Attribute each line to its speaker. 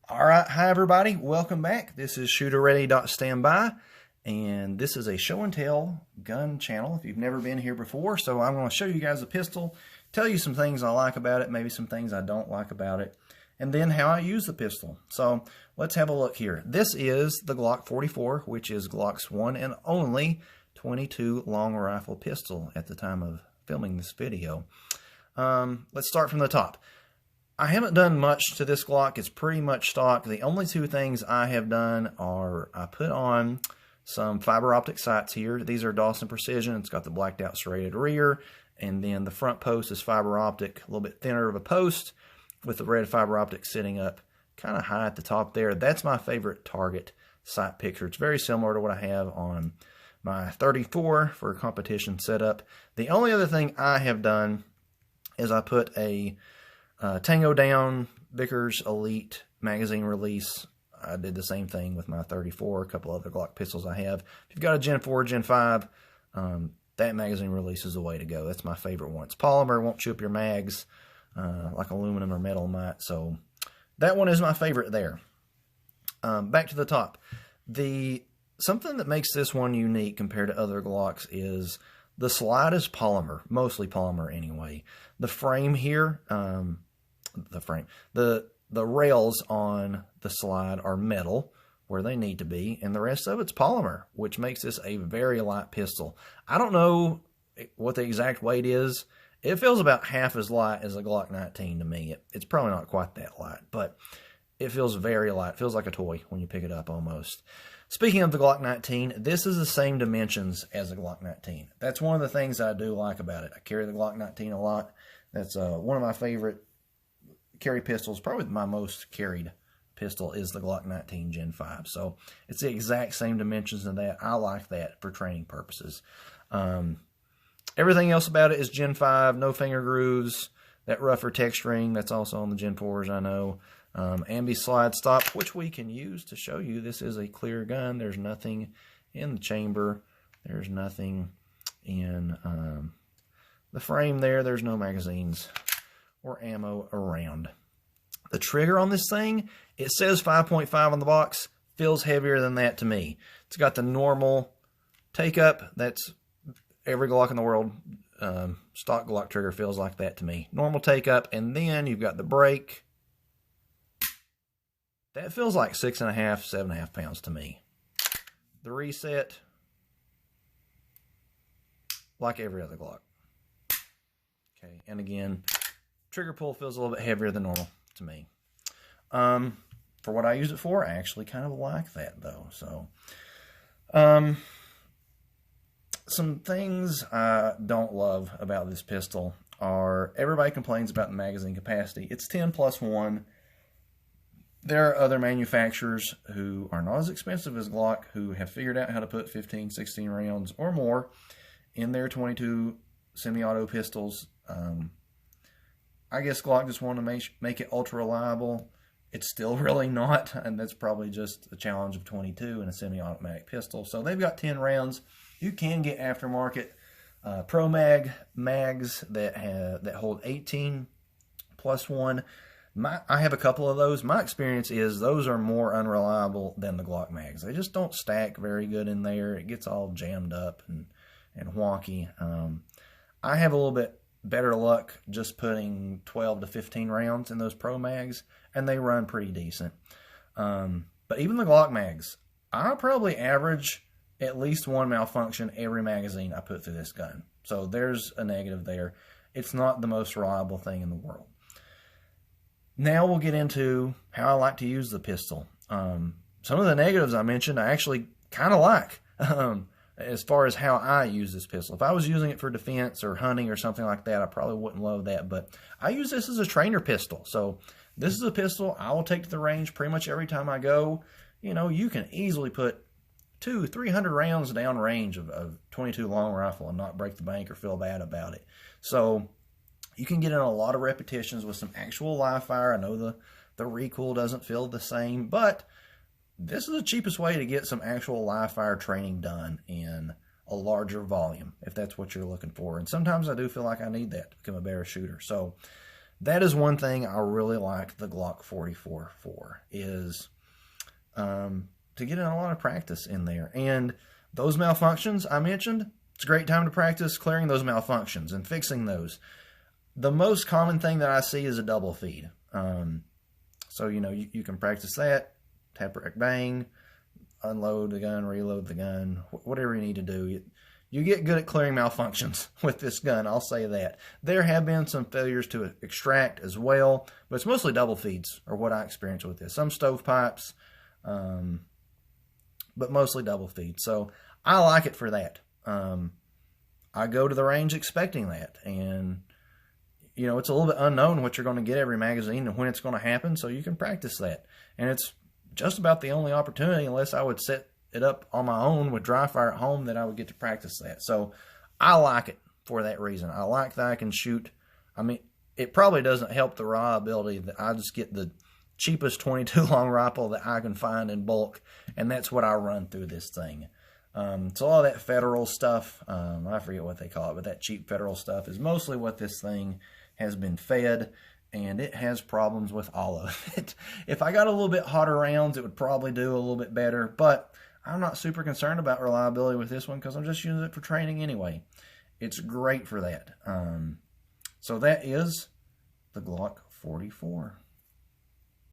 Speaker 1: All right, hi everybody, welcome back. This is Shooterready.standby, and this is a show and tell gun channel if you've never been here before. So I'm going to show you guys a pistol, tell you some things I like about it, maybe some things I don't like about it, and then how I use the pistol. So let's have a look here. This is the Glock 44, which is Glock's one and only 22 long rifle pistol at the time of filming this video. Let's start from the top. I haven't done much to this Glock. It's pretty much stock. The only two things I have done are I put on some fiber optic sights here. These are Dawson Precision. It's got the blacked out serrated rear, and then the front post is fiber optic, a little bit thinner of a post with the red fiber optic sitting up kind of high at the top there. That's my favorite target sight picture. It's very similar to what I have on my 34 for a competition setup. The only other thing I have done is I put a Tango Down Vickers Elite magazine release. I did the same thing with my 34, a couple other Glock pistols I have. If you've got a Gen 4, Gen 5, that magazine release is the way to go. That's my favorite one. It's polymer, won't chew up your mags like aluminum or metal might. So that one is my favorite there. Back to the top. Something that makes this one unique compared to other Glocks is the slide is polymer, mostly polymer anyway. The frame here, the rails on the slide are metal where they need to be, and the rest of it's polymer, which makes this a very light pistol. I don't know what the exact weight is. It feels about half as light as a Glock 19 to me. It's probably not quite that light, but it feels very light. It feels like a toy when you pick it up almost. Speaking of the Glock 19, this is the same dimensions as the Glock 19. That's one of the things I do like about it. I carry the Glock 19 a lot. That's one of my favorite carry pistols. Probably my most carried pistol is the Glock 19 Gen 5. So it's the exact same dimensions in that. I like that for training purposes. Everything else about it is Gen 5, no finger grooves, that rougher texturing, that's also on the Gen 4s, I know. Ambi slide stop, which we can use to show you this is a clear gun. There's nothing in the chamber. There's nothing in the frame there. There's no magazines or ammo around. The trigger on this thing, it says 5.5 on the box. Feels heavier than that to me. It's got the normal take-up. That's every Glock in the world. Stock Glock trigger feels like that to me. Normal take-up, and then you've got the brake. That feels like 6.5, 7.5 pounds to me. The reset, like every other Glock. Okay, and again, trigger pull feels a little bit heavier than normal to me. For what I use it for, I actually kind of like that though. So, some things I don't love about this pistol are everybody complains about the magazine capacity. It's 10+1. There are other manufacturers who are not as expensive as Glock who have figured out how to put 15, 16 rounds or more in their 22 semi-auto pistols. I guess Glock just wanted to make it ultra reliable. It's still really not, and that's probably just a challenge of 22 in a semi-automatic pistol. So they've got 10 rounds. You can get aftermarket Pro Mag mags that hold 18+1. I have a couple of those. My experience is those are more unreliable than the Glock mags. They just don't stack very good in there. It gets all jammed up and wonky. I have a little bit better luck just putting 12 to 15 rounds in those Pro mags, and they run pretty decent. But even the Glock mags, I probably average at least one malfunction every magazine I put through this gun. So there's a negative there. It's not the most reliable thing in the world. Now we'll get into how I like to use the pistol. Some of the negatives I mentioned I actually kind of like as far as how I use this pistol. If I was using it for defense or hunting or something like that, I probably wouldn't love that. But I use this as a trainer pistol. So this is a pistol I will take to the range pretty much every time I go. You know, you can easily put 200-300 rounds down range of 22 long rifle and not break the bank or feel bad about it. So you can get in a lot of repetitions with some actual live fire. I know the recoil doesn't feel the same, but this is the cheapest way to get some actual live fire training done in a larger volume, if that's what you're looking for. And sometimes I do feel like I need that to become a better shooter. So that is one thing I really like the Glock 44 for, is to get in a lot of practice in there. And those malfunctions I mentioned, it's a great time to practice clearing those malfunctions and fixing those. The most common thing that I see is a double feed. So, you know, you can practice that, tap, rack, bang, unload the gun, reload the gun, whatever you need to do. You get good at clearing malfunctions with this gun, I'll say that. There have been some failures to extract as well, but it's mostly double feeds are what I experience with this. Some stovepipes, but mostly double feeds. So I like it for that. I go to the range expecting that, and you know, it's a little bit unknown what you're going to get every magazine and when it's going to happen, so you can practice that. And it's just about the only opportunity, unless I would set it up on my own with dry fire at home, that I would get to practice that. So I like it for that reason. I like that I can shoot. I mean, it probably doesn't help the reliability that I just get the cheapest 22 long rifle that I can find in bulk, and that's what I run through this thing. So all that federal stuff, I forget what they call it, but that cheap federal stuff is mostly what this thing has been fed, and it has problems with all of it. If I got a little bit hotter rounds, it would probably do a little bit better, but I'm not super concerned about reliability with this one because I'm just using it for training anyway. It's great for that. So that is the Glock 44.